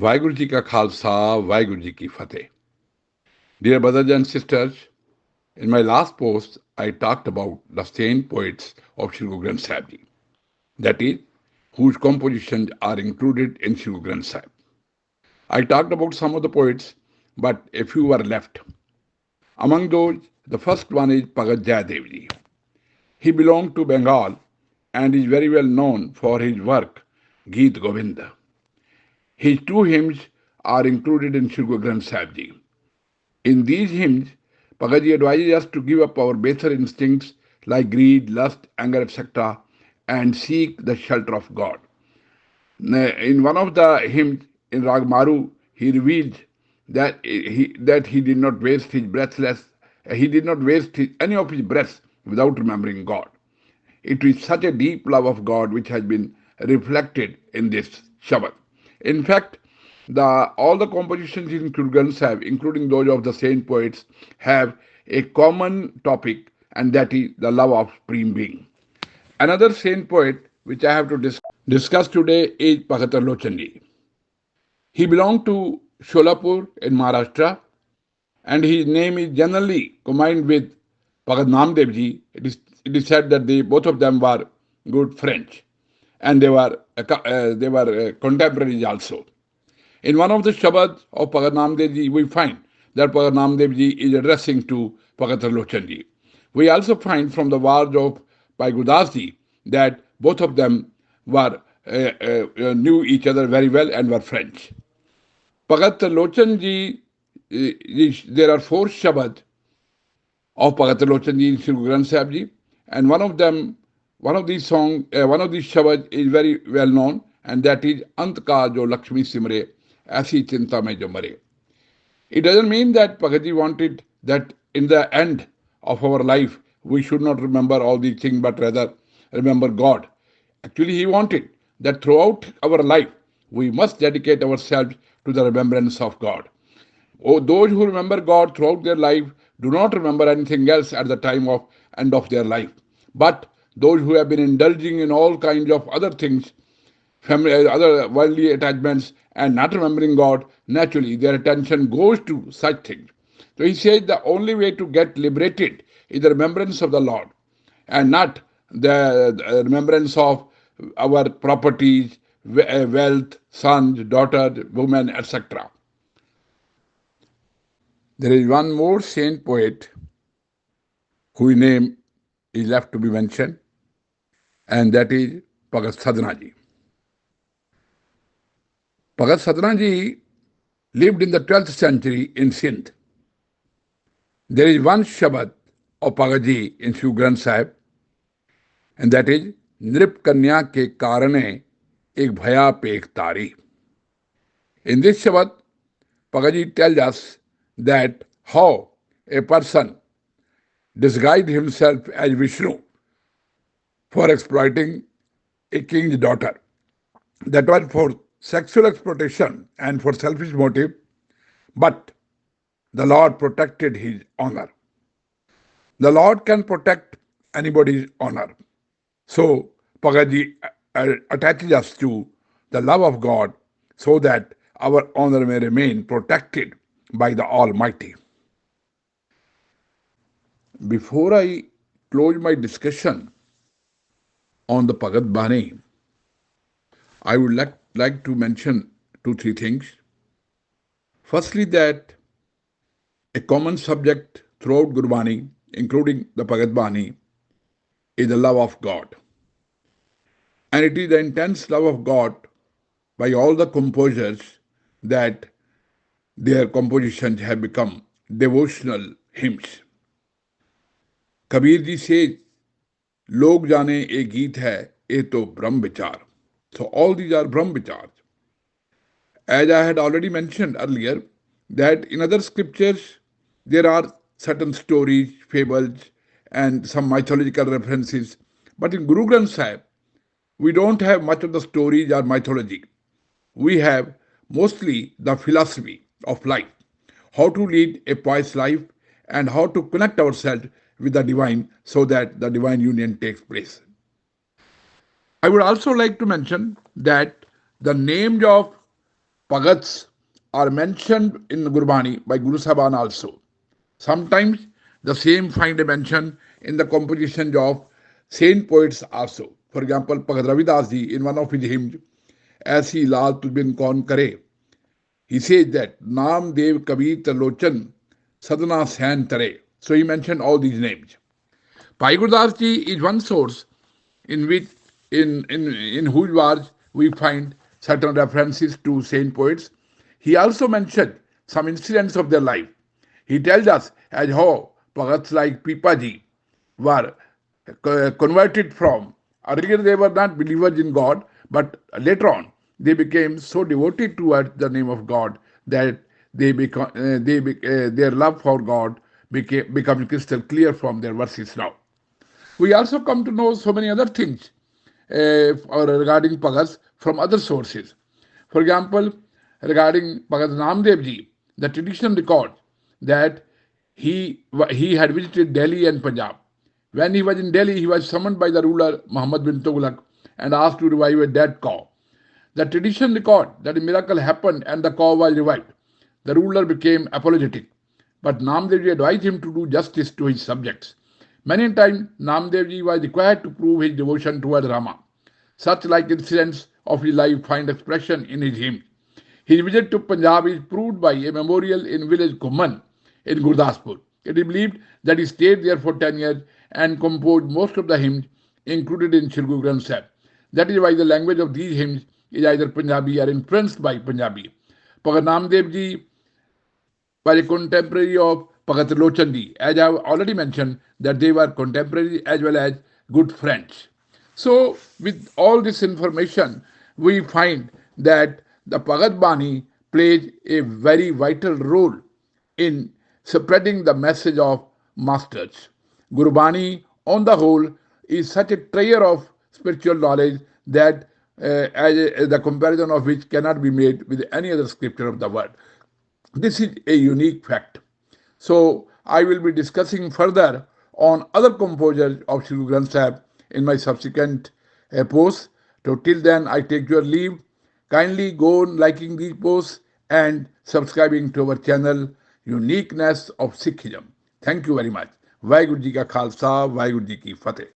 वाहिगुरु जी का खालसा, वाहिगुरु जी की fateh. Dear brothers and sisters, in my last post, I talked about the saint poets of Shri Guru Granth Sahib Ji, that is, whose compositions are included in Shri Guru Granth Sahib. I talked about some of the poets, but a few were left. Among those, the first one is Bhagat Jayadev Ji. He belonged to Bengal and is very well known for his work, Geet Govinda. His two hymns are included in Shri Guru Granth Sahib Ji. In these hymns, Bhagaji advises us to give up our baser instincts like greed, lust, anger, etc., and seek the shelter of God. In one of the hymns in Rag Maru, he reveals that he did not waste his breathless, he did not waste any of his breaths without remembering God. It is such a deep love of God which has been reflected in this Shabad. In fact, all the compositions in Guru Granth Sahib, including those of the saint poets, have a common topic, and that is the love of Supreme Being. Another saint poet which I have to discuss today is Bhagat Lochan. He belonged to Sholapur in Maharashtra, and his name is generally combined with Bhagat Namdev Ji. It is said that both of them were good friends, and they were contemporaries also. In one of the Shabads of Bhagat Namdev Ji, we find that Bhagat Namdev Ji is addressing to Bhagat Lochan Ji. We also find from the words of Bhai Gudas Ji that both of them knew each other very well and were friends. Bhagat Lochan Ji, there are four Shabads of Bhagat Lochan Ji in Sri Guru Granth Sahib Ji, and one of these Shabads is very well known, and that is Ant ka jo Lakshmi Simre, Aisi Chinta mein jo mare. It doesn't mean that Bhagat Ji wanted that in the end of our life we should not remember all these things, but rather remember God. Actually, he wanted that throughout our life we must dedicate ourselves to the remembrance of God. Those who remember God throughout their life do not remember anything else at the time of end of their life. But those who have been indulging in all kinds of other things, other worldly attachments, and not remembering God, naturally their attention goes to such things. So he says the only way to get liberated is the remembrance of the Lord, and not the remembrance of our properties, wealth, sons, daughters, women, etc. There is one more saint poet whose name is left to be mentioned, and that is Bhagat Sadhana Ji. Bhagat Sadhana Ji lived in the 12th century in Sindh. There is one Shabad of Bhagat Ji in Shri Granth Sahib, and that is Nrip Kanya ke karane ek bhaya pe ek tari. In this Shabad, Bhagat Ji tells us that how a person disguised himself as Vishnu for exploiting a king's daughter. That was for sexual exploitation and for selfish motive, but the Lord protected his honor. The Lord can protect anybody's honor. So Bhagaji attaches us to the love of God so that our honor may remain protected by the Almighty. Before I close my discussion on the Bhagat Bani, I would like to mention 2-3 things. Firstly, that a common subject throughout Gurbani, including the Bhagat Bani, is the love of God. And it is the intense love of God by all the composers that their compositions have become devotional hymns. Kabir ji says, Log jane a geet hai, ye to Brahm Vichar. So all these are Brahm Vichars. As I had already mentioned earlier, that in other scriptures there are certain stories, fables, and some mythological references. But in Guru Granth Sahib, we don't have much of the stories or mythology. We have mostly the philosophy of life, how to lead a pious life, and how to connect ourselves with the divine so that the divine union takes place. I would also like to mention that the names of Bhagats are mentioned in Gurbani by Guru Saban also. Sometimes the same find a mention in the compositions of saint poets also. For example, Bhagat Ravidas ji in one of his hymns, Aisi Lal Tujbin Kaun Kare, he says that Nam Dev Kabir Talochan Sadhana San Tare. So he mentioned all these names. Bhai Gurdas ji is one source in which in whose words we find certain references to saint poets. He also mentioned some incidents of their life. He tells us as how Bhagats like Pipaji were converted from. Earlier they were not believers in God, but later on they became so devoted towards the name of God that their love for God become crystal clear from their verses now. We also come to know so many other things regarding Bhagats from other sources. For example, regarding Bhagat Namdev ji, the tradition records that he had visited Delhi and Punjab. When he was in Delhi, he was summoned by the ruler Muhammad bin Tughlaq and asked to revive a dead cow. The tradition records that a miracle happened and the cow was revived. The ruler became apologetic, but Namdev ji advised him to do justice to his subjects. Many times, Namdev ji was required to prove his devotion toward Rama. Such like incidents of his life find expression in his hymns. His visit to Punjab is proved by a memorial in village Kumman in Gurdaspur. It is believed that he stayed there for 10 years and composed most of the hymns included in Shri Guru Granth Sahib. That is why the language of these hymns is either Punjabi or influenced by Punjabi. Bhagat Namdev ji was a contemporary of Bhagat Lochandi. As I have already mentioned, that they were contemporaries as well as good friends. So, with all this information, we find that the Bhagat Bani plays a very vital role in spreading the message of masters. Guru Bani, on the whole, is such a treasure of spiritual knowledge that the comparison of which cannot be made with any other scripture of the world. This is a unique fact. So, I will be discussing further on other composers of Shri Guru Granth Sahib in my subsequent posts. So, till then, I take your leave. Kindly go on liking these posts and subscribing to our channel, Uniqueness of Sikhism. Thank you very much. Vaheguru Ji Ka Khalsa, Vaheguru Ji Ki Fateh.